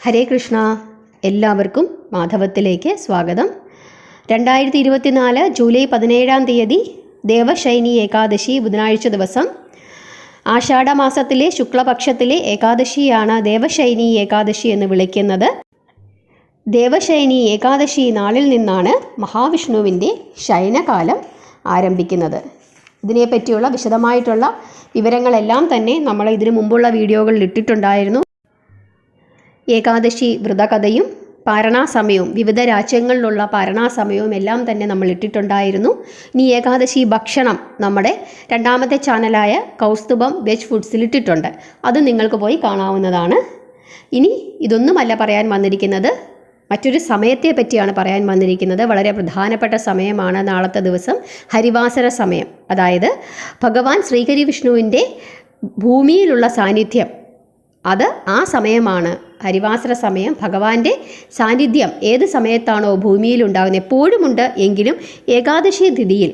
ഹരേ കൃഷ്ണ. എല്ലാവർക്കും മാധവത്തിലേക്ക് സ്വാഗതം. 2024 ജൂലൈ 17 ദേവശൈനി ഏകാദശി ബുധനാഴ്ച ദിവസം. ആഷാഢമാസത്തിലെ ശുക്ലപക്ഷത്തിലെ ഏകാദശിയാണ് ദേവശൈനി ഏകാദശി എന്ന് വിളിക്കുന്നത്. ദേവശൈനി ഏകാദശി നാളിൽ നിന്നാണ് മഹാവിഷ്ണുവിൻ്റെ ശയനകാലം ആരംഭിക്കുന്നത്. ഇതിനെപ്പറ്റിയുള്ള വിശദമായിട്ടുള്ള വിവരങ്ങളെല്ലാം തന്നെ നമ്മൾ ഇതിനു മുമ്പുള്ള വീഡിയോകളിൽ ഇട്ടിട്ടുണ്ടായിരുന്നു. ഏകാദശി വ്രതകഥയും പാരണാസമയവും വിവിധ രാജ്യങ്ങളിലുള്ള പാരണാസമയവും എല്ലാം തന്നെ നമ്മൾ ഇട്ടിട്ടുണ്ടായിരുന്നു. ഇനി ഏകാദശി ഭക്ഷണം നമ്മുടെ രണ്ടാമത്തെ ചാനലായ കൗസ്തുഭം വെജ് ഫുഡ്സിൽ ഇട്ടിട്ടുണ്ട്. അത് നിങ്ങൾക്ക് പോയി കാണാവുന്നതാണ്. ഇനി ഇതൊന്നുമല്ല പറയാൻ വന്നിരിക്കുന്നത്, മറ്റൊരു സമയത്തെ പറ്റിയാണ് പറയാൻ വന്നിരിക്കുന്നത്. വളരെ പ്രധാനപ്പെട്ട സമയമാണ് നാളത്തെ ദിവസം, ഹരിവാസര സമയം. അതായത് ഭഗവാൻ ശ്രീഹരി വിഷ്ണുവിൻ്റെ ഭൂമിയിലുള്ള സാന്നിധ്യം, അത് ആ സമയമാണ് ഹരിവാസര സമയം. ഭഗവാന്റെ സാന്നിധ്യം ഏത് സമയത്താണോ ഭൂമിയിലുണ്ടാകുന്നത്, എപ്പോഴുമുണ്ട്, എങ്കിലും ഏകാദശി തിഥിയിൽ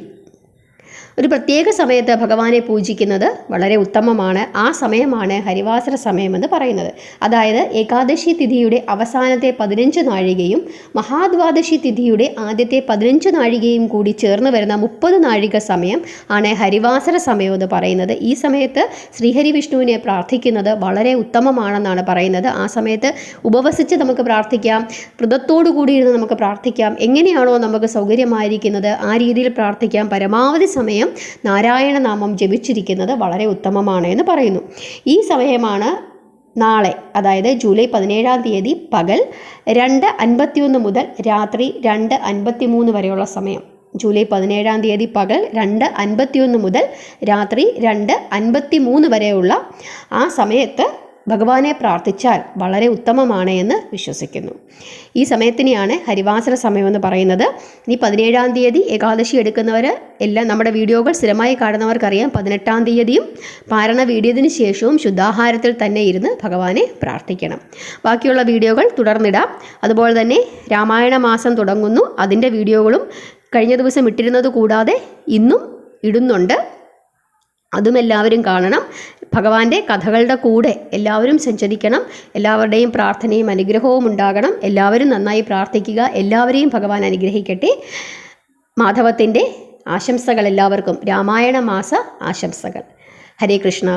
ഒരു പ്രത്യേക സമയത്ത് ഭഗവാനെ പൂജിക്കുന്നത് വളരെ ഉത്തമമാണ്. ആ സമയമാണ് ഹരിവാസര സമയമെന്ന് പറയുന്നത്. അതായത് ഏകാദശി തിഥിയുടെ അവസാനത്തെ 15 നാഴികയും മഹാദ്വാദശി തിഥിയുടെ ആദ്യത്തെ 15 നാഴികയും കൂടി ചേർന്ന് വരുന്ന 30 നാഴിക സമയം ആണ് ഹരിവാസര സമയം എന്ന് പറയുന്നത്. ഈ സമയത്ത് ശ്രീഹരി വിഷ്ണുവിനെ പ്രാർത്ഥിക്കുന്നത് വളരെ ഉത്തമമാണെന്നാണ് പറയുന്നത്. ആ സമയത്ത് ഉപവസിച്ച് നമുക്ക് പ്രാർത്ഥിക്കാം, വ്രതത്തോടു കൂടി ഇരുന്ന് നമുക്ക് പ്രാർത്ഥിക്കാം. എങ്ങനെയാണോ നമുക്ക് സൗകര്യമായിരിക്കുന്നത് ആ രീതിയിൽ പ്രാർത്ഥിക്കാം. പരമാവധി സമയം നാരായണ നാമം ജപിച്ചിരിക്കുന്നത് വളരെ ഉത്തമമാണ് എന്ന് പറയുന്നു. ഈ സമയമാണ് നാളെ, അതായത് ജൂലൈ 17 പകൽ 2:51 മുതൽ രാത്രി 2:53 വരെയുള്ള സമയം. ജൂലൈ 17 പകൽ 2:51 മുതൽ രാത്രി 2:53 വരെയുള്ള ആ സമയത്ത് ഭഗവാനെ പ്രാർത്ഥിച്ചാൽ വളരെ ഉത്തമമാണ് എന്ന് വിശ്വസിക്കുന്നു. ഈ സമയത്തിനെയാണ് ഹരിവാസര സമയമെന്ന് പറയുന്നത്. ഇനി 17 ഏകാദശി എടുക്കുന്നവർ എല്ലാം നമ്മുടെ വീഡിയോകൾ സ്ഥിരമായി കാണുന്നവർക്കറിയാം. 18 പാരണ വീടിയതിനു ശേഷവും ശുദ്ധാഹാരത്തിൽ തന്നെ ഇരുന്ന് ഭഗവാനെ പ്രാർത്ഥിക്കണം. ബാക്കിയുള്ള വീഡിയോകൾ തുടർന്നിടാം. അതുപോലെ തന്നെ രാമായണ മാസം തുടങ്ങുന്നു. അതിൻ്റെ വീഡിയോകളും കഴിഞ്ഞ ദിവസം ഇട്ടിരുന്നത് കൂടാതെ ഇന്നും ഇടുന്നുണ്ട്. അതും എല്ലാവരും കാണണം. ഭഗവാന്റെ കഥകളുടെ കൂടെ എല്ലാവരും സഞ്ചരിക്കണം. എല്ലാവരുടെയും പ്രാർത്ഥനയും അനുഗ്രഹവും ഉണ്ടാകണം. എല്ലാവരും നന്നായി പ്രാർത്ഥിക്കുക. എല്ലാവരെയും ഭഗവാൻ അനുഗ്രഹിക്കട്ടെ. മാധവത്തിൻ്റെ ആശംസകൾ എല്ലാവർക്കും. രാമായണ മാസ ആശംസകൾ. ഹരേ കൃഷ്ണ.